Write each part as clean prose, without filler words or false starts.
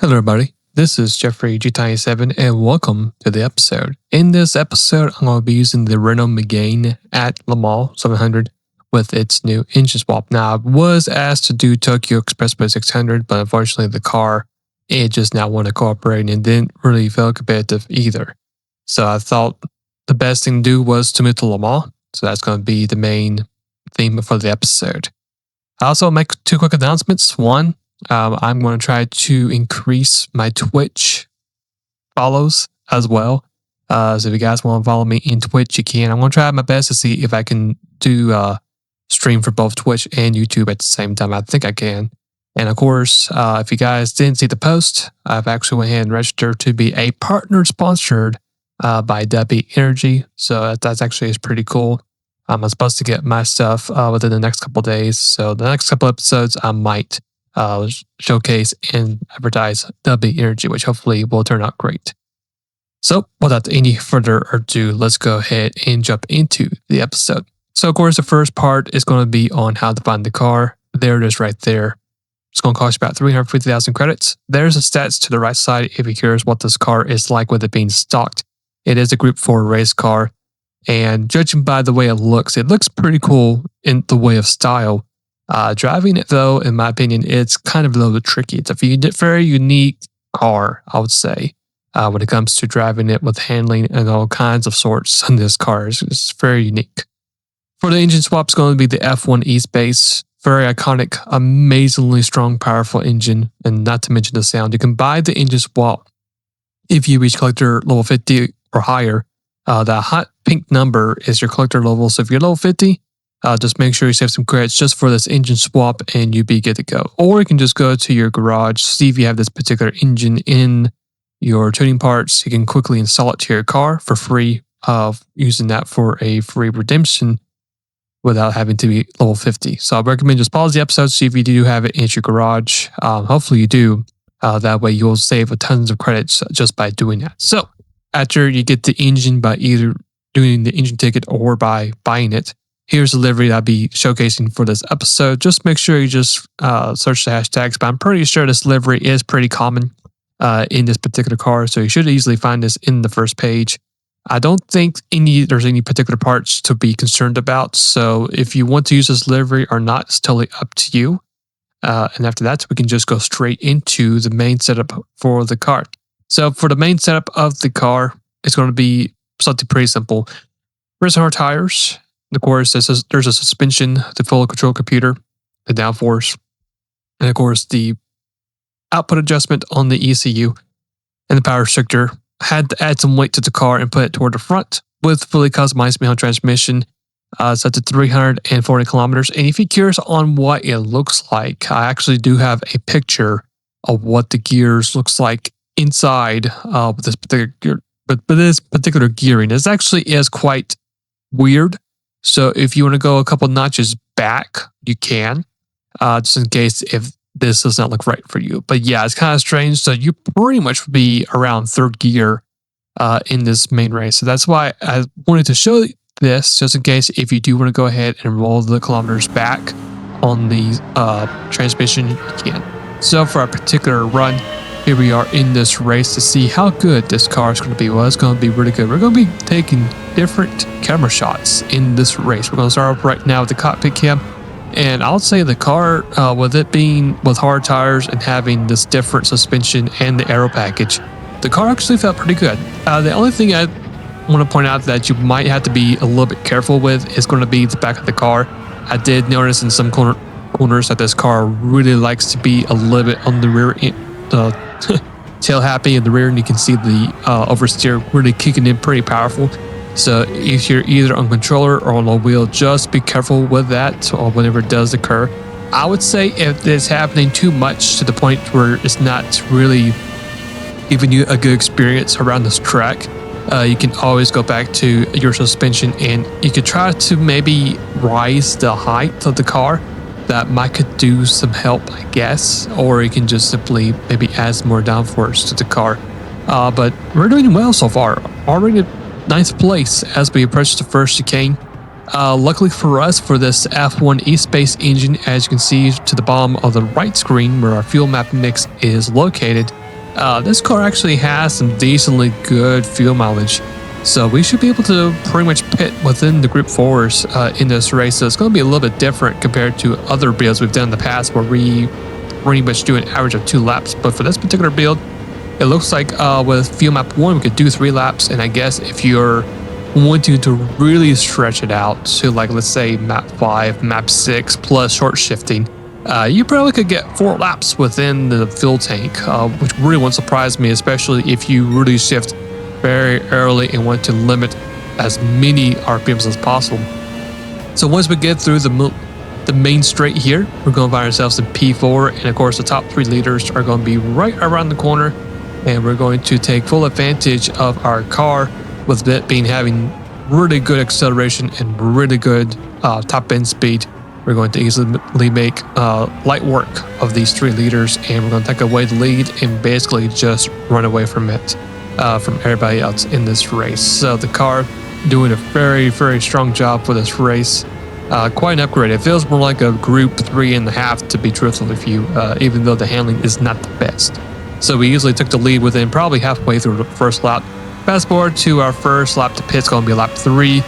Hello everybody, this is Jeffrey GT7 and welcome to the episode. In this episode, I'm going to be using the Renault Megane at Le Mans 700 with its new engine swap. Now, I was asked to do Tokyo Expressway 600, but unfortunately the car, it just not want to cooperate and didn't really feel competitive either. So I thought the best thing to do was to move to Le Mans, so that's going to be the main theme for the episode. I also make two quick announcements. One, I'm going to try to increase my Twitch follows as well. So if you guys want to follow me in Twitch, you can. I'm going to try my best to see if I can do stream for both Twitch and YouTube at the same time. I think I can. And of course, if you guys didn't see the post, I've actually went ahead and registered to be a partner sponsored by W Energy. So that's actually is pretty cool. I'm supposed to get my stuff within the next couple of days. So the next couple episodes, I might showcase and advertise W Energy, which hopefully will turn out great. So without any further ado, let's go ahead and jump into the episode. So of course, the first part is going to be on how to find the car. There it is right there. It's going to cost about 350,000 credits. There's the stats to the right side if you're curious what this car is like with it being stocked. It is a Group 4 race car. And judging by the way it looks pretty cool in the way of style. Driving it, though, in my opinion, it's kind of a little bit tricky. It's a very unique car, I would say, when it comes to driving it with handling and all kinds of sorts on this car. It's very unique. For the engine swap, it's going to be the F1 E-Space. Very iconic, amazingly strong, powerful engine, and not to mention the sound. You can buy the engine swap if you reach collector level 50 or higher. That hot pink number is your collector level. So if you're level 50, just make sure you save some credits just for this engine swap and you'll be good to go. Or you can just go to your garage, see if you have this particular engine in your tuning parts. You can quickly install it to your car for free, using that for a free redemption without having to be level 50. So I recommend just pause the episode, see if you do have it in your garage. Hopefully you do. That way you'll save tons of credits just by doing that. So after you get the engine by either doing the engine ticket or by buying it, here's the livery that I'll be showcasing for this episode. Just make sure you just search the hashtags, but I'm pretty sure this livery is pretty common in this particular car, so you should easily find this in the first page. I don't think there's any particular parts to be concerned about, so if you want to use this livery or not, it's totally up to you. And after that, we can just go straight into the main setup for the car. So for the main setup of the car, it's going to be something pretty simple. Reservoir tires. Of course, there's a suspension, the full control computer, the downforce, and of course the output adjustment on the ECU and the power restrictor. I had to add some weight to the car and put it toward the front with fully customized manual transmission, set to 340 kilometers. And if you're curious on what it looks like, I actually do have a picture of what the gears looks like inside with this particular gearing. It actually is quite weird. So if you want to go a couple notches back, you can, just in case if this does not look right for you. But yeah, it's kind of strange. So you pretty much would be around third gear in this main race. So that's why I wanted to show this, just in case if you do want to go ahead and roll the kilometers back on the transmission, you can. So for a particular run, here we are in this race to see how good this car is going to be. Well, it's going to be really good. We're going to be taking different camera shots in this race. We're going to start off right now with the cockpit cam. And I'll say the car, with it being with hard tires and having this different suspension and the aero package, the car actually felt pretty good. The only thing I want to point out that you might have to be a little bit careful with is going to be the back of the car. I did notice in some corners that this car really likes to be a little bit on the rear end. Tail happy in the rear, and you can see the oversteer really kicking in pretty powerful. So if you're either on controller or on a wheel, just be careful with that or whenever it does occur. I would say if it's happening too much to the point where it's not really giving you a good experience around this track, you can always go back to your suspension and you could try to maybe rise the height of the car. That might could do some help, I guess, or you can just simply maybe add some more downforce to the car. But we're doing well so far. Already at ninth place as we approach the first chicane. Luckily for us, for this F1 E-Space engine, as you can see to the bottom of the right screen where our fuel map mix is located, this car actually has some decently good fuel mileage. So we should be able to pretty much pit within the Group 4s in this race. So it's going to be a little bit different compared to other builds we've done in the past where we pretty much do an average of 2 laps. But for this particular build, it looks like with fuel map 1, we could do 3 laps. And I guess if you're wanting to really stretch it out to, like, let's say map 5, map 6 plus short shifting, you probably could get 4 laps within the fuel tank, which really won't surprise me, especially if you really shift very early and want to limit as many RPMs as possible. So once we get through the main straight here, we're going to find ourselves in P4, and of course the top 3 leaders are going to be right around the corner, and we're going to take full advantage of our car, with it having really good acceleration and really good top end speed. We're going to easily make light work of these 3 leaders, and we're going to take away the lead and basically just run away from it. From everybody else in this race. So the car doing a very, very strong job for this race. Quite an upgrade. It feels more like a Group 3.5 to be truthful with you, even though the handling is not the best. So we easily took the lead within probably halfway through the first lap. Fast forward to our first lap to pit. It's going to be lap 3.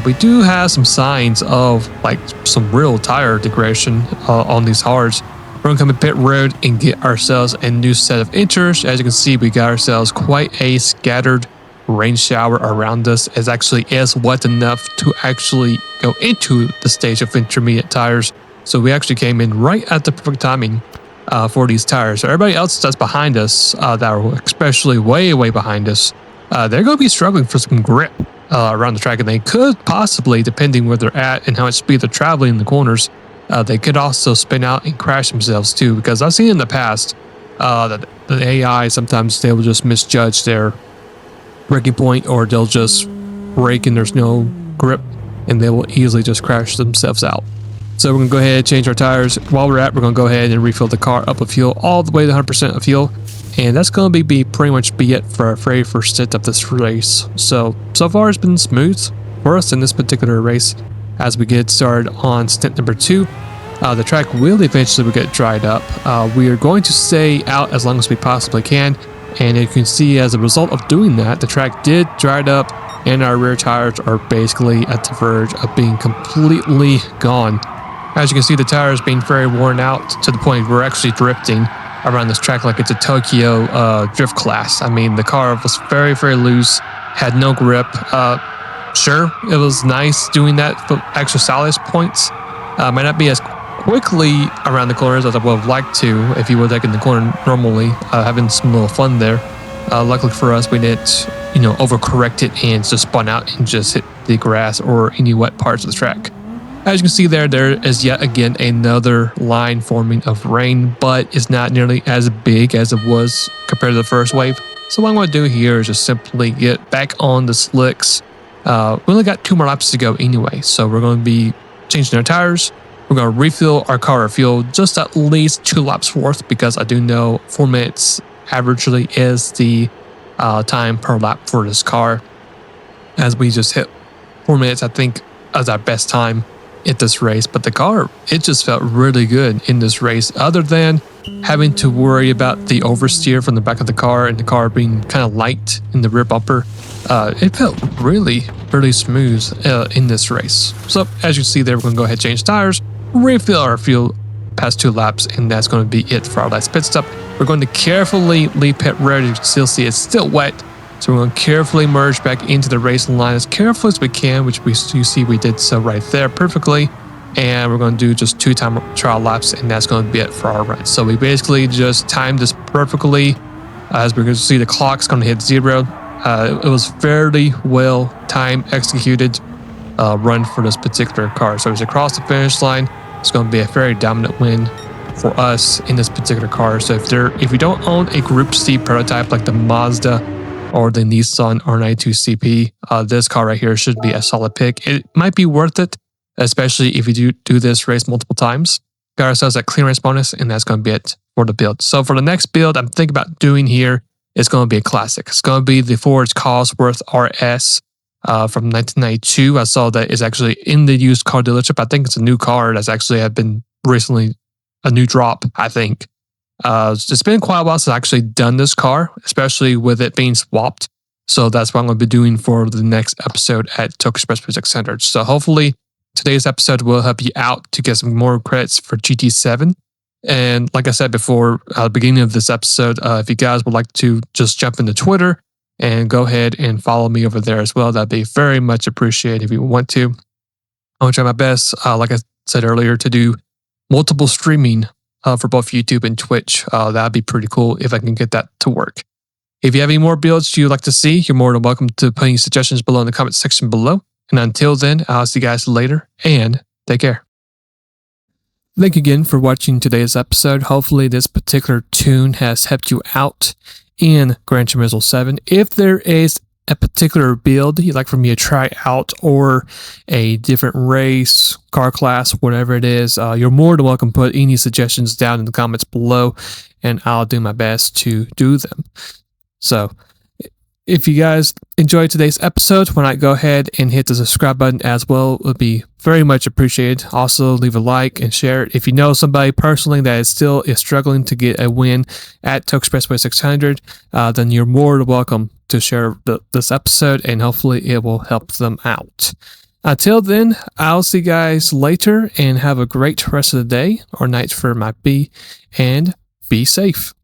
We do have some signs of like some real tire degradation on these hards. We're going to come to pit road and get ourselves a new set of inters. As you can see, we got ourselves quite a scattered rain shower around us. It actually is wet enough to actually go into the stage of intermediate tires. So we actually came in right at the perfect timing for these tires. So everybody else that's behind us, that are especially way behind us, they're going to be struggling for some grip around the track. And they could possibly, depending where they're at and how much speed they're traveling in the corners, they could also spin out and crash themselves too, because I've seen in the past that the AI, sometimes they will just misjudge their braking point, or they'll just brake and there's no grip and they will easily just crash themselves out. So we're going to go ahead and change our tires. While we're going to go ahead and refill the car up with fuel all the way to 100% of fuel. And that's going to be pretty much it for our very first stint of this race. So far it's been smooth for us in this particular race. As we get started on stint number 2, the track will eventually get dried up. We are going to stay out as long as we possibly can, and you can see as a result of doing that, the track did dried up, and our rear tires are basically at the verge of being completely gone. As you can see, the tires being very worn out to the point we're actually drifting around this track like it's a Tokyo drift class. I mean, the car was very loose, had no grip. Sure, it was nice doing that for extra stylus points. Might not be as quickly around the corners as I would have liked to if you were taking the corner normally, having some little fun there. Luckily for us, we didn't, overcorrect it and just spun out and just hit the grass or any wet parts of the track. As you can see there is yet again another line forming of rain, but it's not nearly as big as it was compared to the first wave. So what I'm going to do here is just simply get back on the slicks. We only got 2 more laps to go anyway, so we're going to be changing our tires. We're going to refill our car fuel just at least 2 laps worth, because I do know 4 minutes averagely is the time per lap for this car. As we just hit 4 minutes, I think, as our best time at this race. But the car, it just felt really good in this race, other than having to worry about the oversteer from the back of the car and the car being kind of light in the rear bumper. It felt really smooth in this race. So as you see there, we're going to go ahead and change tires, refill our fuel past 2 laps, and that's going to be it for our last pit stop. We're going to carefully leave pit road. You can still see it's still wet, so we're going to carefully merge back into the racing line as carefully as we can, which you see we did so right there perfectly. And we're going to do just 2 time trial laps, and that's going to be it for our run. So we basically just timed this perfectly. As we're going to see, the clock's going to hit 0. It was fairly well timed, executed run for this particular car. So it's across the finish line. It's going to be a very dominant win for us in this particular car. So if you don't own a Group C prototype like the Mazda or the Nissan R92 CP, this car right here should be a solid pick. It might be worth it, especially if you do this race multiple times. Got ourselves a clearance bonus, and that's going to be it for the build. So for the next build I'm thinking about doing here, it's going to be a classic. It's going to be the Ford Cosworth RS from 1992. I saw that it's actually in the used car dealership. I think it's a new car that's actually had been recently a new drop, I think. It's been quite a while since I've actually done this car, especially with it being swapped. So that's what I'm going to be doing for the next episode at Tokyo Expressway 600. So hopefully today's episode will help you out to get some more credits for GT7. And like I said before, at the beginning of this episode, if you guys would like to just jump into Twitter and go ahead and follow me over there as well, that'd be very much appreciated if you want to. I'm going to try my best, like I said earlier, to do multiple streaming for both YouTube and Twitch. That'd be pretty cool if I can get that to work. If you have any more builds you'd like to see, you're more than welcome to put any suggestions below in the comment section below. And until then, I'll see you guys later and take care. Thank you again for watching today's episode. Hopefully this particular tune has helped you out in Gran Turismo 7. If there is a particular build you'd like for me to try out, or a different race, car class, whatever it is, you're more than welcome to put any suggestions down in the comments below, and I'll do my best to do them. So if you guys enjoyed today's episode, why not go ahead and hit the subscribe button as well? It would be very much appreciated. Also, leave a like and share it. If you know somebody personally that is struggling to get a win at Tokyo Expressway 600, then you're more than welcome to share this episode, and hopefully it will help them out. Until then, I'll see you guys later, and have a great rest of the day or night for it might be, and be safe.